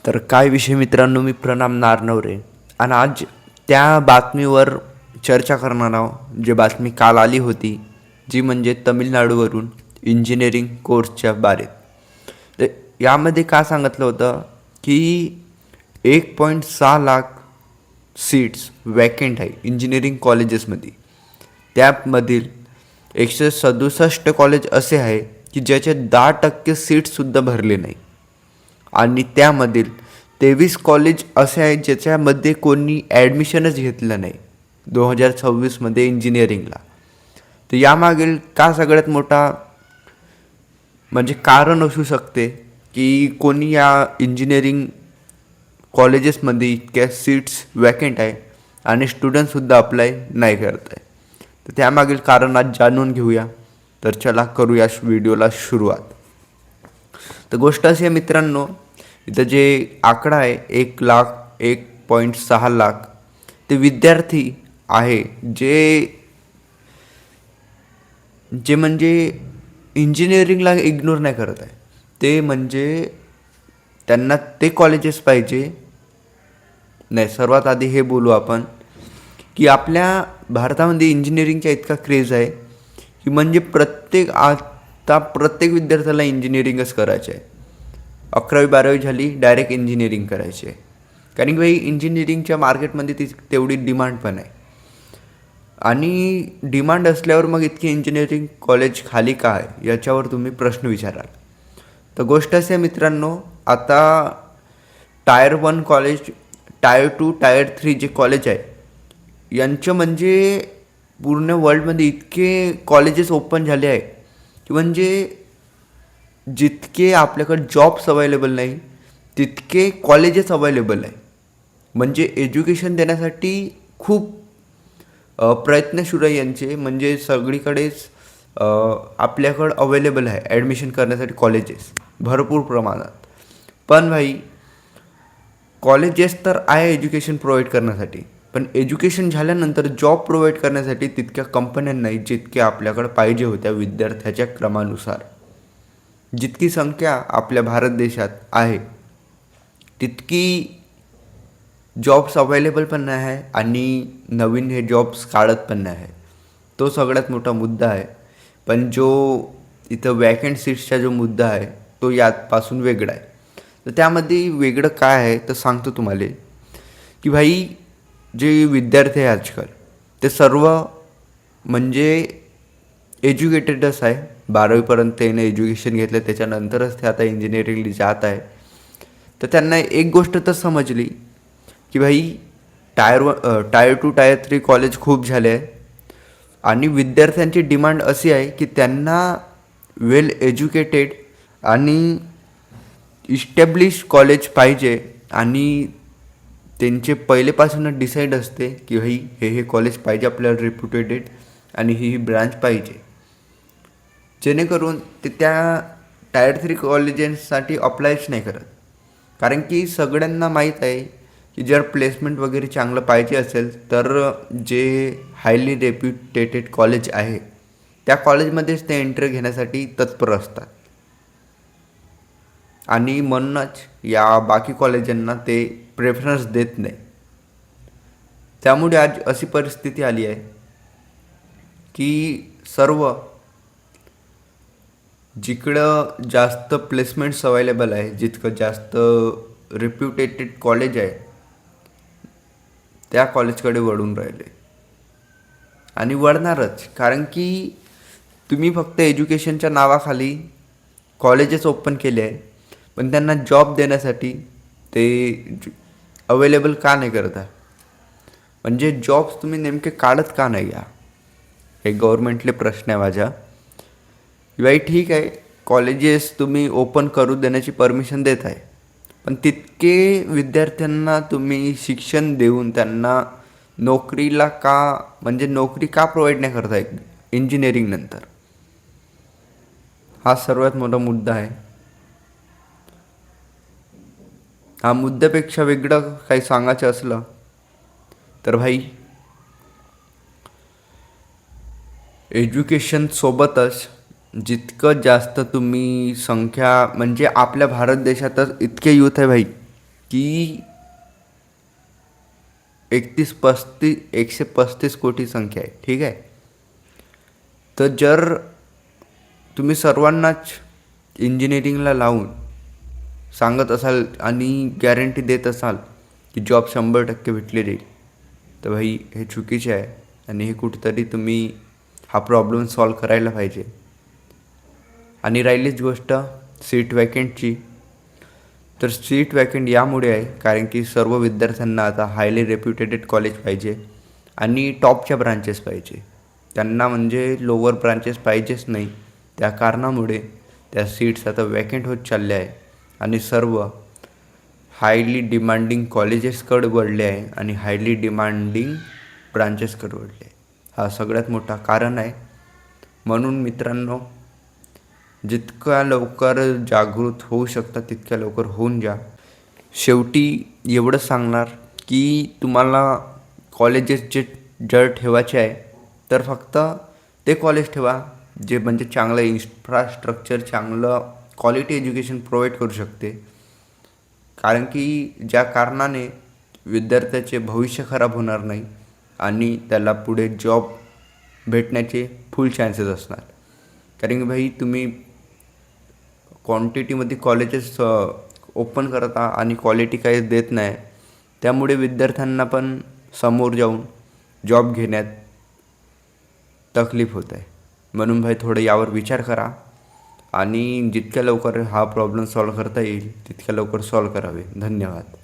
तर काय विषय मित्रांनो, मी प्रणाम नारनवरे आणि आज त्या बातमीवर चर्चा करणार आहोत जे बातमी काल आली होती, जी म्हणजे तमिळनाडूवरून इंजिनिअरिंग कोर्सच्या बारेत. तर यामध्ये काय सांगितलं होतं की 1.6 लाख सीट्स वॅकेंट आहे इंजिनिअरिंग कॉलेजेसमध्ये. त्यामधील 167 कॉलेज असे आहे की ज्याचे 10% सीट्ससुद्धा भरले नाही आणि त्यामधील 23 कॉलेज असे आहेत ज्याच्यामध्ये कोणी ॲडमिशनच घेतलं नाही 2026मध्ये इंजिनिअरिंगला. तर यामागील का सगळ्यात मोठा म्हणजे कारण असू शकते की कोणी या इंजिनिअरिंग कॉलेजेसमध्ये इतक्या सीट्स वॅकेंट आहे आणि स्टुडंटसुद्धा अप्लाय नाही करत आहे. तर त्यामागील कारण आज जाणून घेऊया. तर चला करूया व्हिडिओला सुरुवात. तर गोष्ट अशी आहे मित्रांनो, इथं जे आकडा आहे 1.6 लाख ते विद्यार्थी आहे जे जे म्हणजे इंजिनिअरिंगला इग्नोर नाही करत आहे. ते म्हणजे त्यांना ते कॉलेजेस पाहिजे. नाही, सर्वात आधी हे बोलू आपण की आपल्या भारतामध्ये इंजिनिअरिंगचा इतका क्रेज आहे की म्हणजे प्रत्येक विद्यार्थ्याला इंजिनिअरिंगच करायचं आहे. 11वी-12वी झाली डायरेक्ट इंजिनिअरिंग करायची आहे. कारण की भाई इंजिनिअरिंगच्या मार्केटमध्ये तेवढी डिमांड पण आहे आणि डिमांड असल्यावर मग इतकी इंजिनिअरिंग कॉलेज खाली का आहे याच्यावर तुम्ही प्रश्न विचाराल. तर गोष्ट अशी आहे मित्रांनो, आता टायर 1 कॉलेज, टायर 2, टायर 3 जे कॉलेज आहे यांचं म्हणजे पूर्ण वर्ल्डमध्ये इतके कॉलेजेस ओपन झाले आहे की म्हणजे जितके आपल्याकडे जॉब्स अवेलेबल नाही तितके कॉलेजेस अवेलेबल आहे. म्हणजे एज्युकेशन देण्यासाठी खूप प्रयत्नशील आहे यांचे, म्हणजे सगळीकडेच आपल्याकडं अवेलेबल आहे ॲडमिशन करण्यासाठी कॉलेजेस भरपूर प्रमाणात. पण भाई कॉलेजेस तर आहे एज्युकेशन प्रोव्हाइड करण्यासाठी, पण एज्युकेशन झाल्यानंतर जॉब प्रोव्हाइड करण्यासाठी तितक्या कंपन्या नाही जितक्या आपल्याकडं पाहिजे होत्या विद्यार्थ्याच्या क्रमानुसार. जितकी संख्या आपल्या भारत देशात आहे तितकी जॉब्स अवेलेबल पण नाही आहे आणि नवीन हे जॉब्स काढत पण नाही आहे. तो सगळ्यात मोठा मुद्दा आहे. पण जो इथं वॅकंट सीट्सचा जो मुद्दा आहे तो यापासून वेगळा आहे. तर त्यामध्ये वेगळं काय आहे तर सांगतो तुम्हाला की भाई जे विद्यार्थी आहे आजकाल ते सर्व म्हणजे एज्युकेटेडच आहे. 12वीपर्यंत त्याने एज्युकेशन घेतलं, त्याच्यानंतरच ते आता इंजिनिअरिंगला जात आहे. तर त्यांना एक गोष्ट तर समजली की भाई टायर 2, टायर 3 कॉलेज खूप झाले आहे आणि विद्यार्थ्यांची डिमांड अशी आहे की त्यांना वेल एज्युकेटेड आणि इस्टॅब्लिश कॉलेज पाहिजे आणि त्यांचे पहिलेपासूनच डिसाईड असते की भाई हे कॉलेज पाहिजे आपल्याला रेप्युटेटेड आणि ही ब्रांच पाहिजे, जेणेकरून ते त्या टायर 3 कॉलेजेससाठी अप्लायच नाही करत. कारण की सगळ्यांना माहीत आहे की जर प्लेसमेंट वगैरे चांगलं पाहिजे असेल तर जे हायली रेप्युटेटेड कॉलेज आहे त्या कॉलेजमध्येच ते एंट्री घेण्यासाठी तत्पर असतात आणि म्हणूनच या बाकी कॉलेजांना ते प्रेफरन्स देत नाही. त्यामुळे आज अशी परिस्थिती आली आहे की सर्व जिकडं जास्त प्लेसमेंट्स अवेलेबल आहे, जितकं जास्त रेप्युटेटेड कॉलेज आहे त्या कॉलेजकडे वळून राहिले आणि वळणारच. कारण की तुम्ही फक्त एज्युकेशनच्या नावाखाली कॉलेजेस ओपन केले आहे, पण त्यांना जॉब देण्यासाठी ते अवेलेबल का नाही करत आहे? म्हणजे जॉब्स तुम्ही नेमके काढत का नाही या? हे गव्हर्मेंटले प्रश्न आहे माझ्या. बाई ठीक आहे, कॉलेजेस तुम्ही ओपन करू देण्याची परमिशन देत आहे, पण तितके विद्यार्थ्यांना तुम्ही शिक्षण देऊन त्यांना नोकरीला का म्हणजे नोकरी का प्रोव्हाइड नाही करत आहे इंजिनिअरिंग नंतर? हा सर्वात मोठा मुद्दा आहे. हा मुद्द्यापेक्षा वेगळं काही सांगायचं असलं तर भाई एज्युकेशनसोबतच जितकं जास्त तुम्ही संख्या म्हणजे आपल्या भारत देशातच इतके यूथ आहे भाई की 135 संख्या आहे, ठीक आहे. तर जर तुम्ही सर्वांनाच इंजिनिअरिंगला लावून सांगत असाल आणि गॅरंटी देत असाल की जॉब 100% भेटले जाईल, तर भाई हे चुकीचे आहे. आणि हे कुठेतरी तुम्ही हा प्रॉब्लेम सॉल्व करायला पाहिजे. आणि राहिलीच गोष्ट सीट वॅकंटची, तर सीट वॅकंट यामुळे आहे कारण की सर्व विद्यार्थ्यांना आता हायली रेप्युटेटेड कॉलेज पाहिजे आणि टॉपच्या ब्रांचेस पाहिजे. त्यांना म्हणजे लोअर ब्रांचेस पाहिजेच नाही. त्या कारणामुळे त्या सीट्स आता वॅकंट होत चालल्या आहे आणि सर्व हायली डिमांडिंग कॉलेजेसकडे वळले आहे आणि हायली डिमांडिंग ब्रांचेसकडे वळले आहे. हा सगळ्यात मोठा कारण आहे. म्हणून मित्रांनो, जितक्या लवकर जागृत होऊ शकता तितक्या लवकर होऊन जा. शेवटी एवढंच सांगणार की तुम्हाला कॉलेजेस जर ठेवायचे आहे तर फक्त ते कॉलेज ठेवा जे म्हणजे चांगलं इन्फ्रास्ट्रक्चर, चांगलं क्वालिटी एज्युकेशन प्रोव्हाइड करू शकते. कारण की ज्या कारणाने विद्यार्थ्याचे भविष्य खराब होणार नाही आणि त्याला पुढे जॉब भेटण्याचे फुल चान्सेस असणार. कारण की भाई तुम्ही क्वांटिटीमध्ये कॉलेजेस ओपन करता आणि क्वालिटी काही देत नाही, त्यामुळे विद्यार्थ्यांना पण समोर जाऊन जॉब घेण्यात तकलीफ होत आहे. म्हणून भाई थोडं यावर विचार करा आणि जितक्या लवकर हा प्रॉब्लेम सॉल्व करता येईल तितक्या लवकर सॉल्व करावे. धन्यवाद.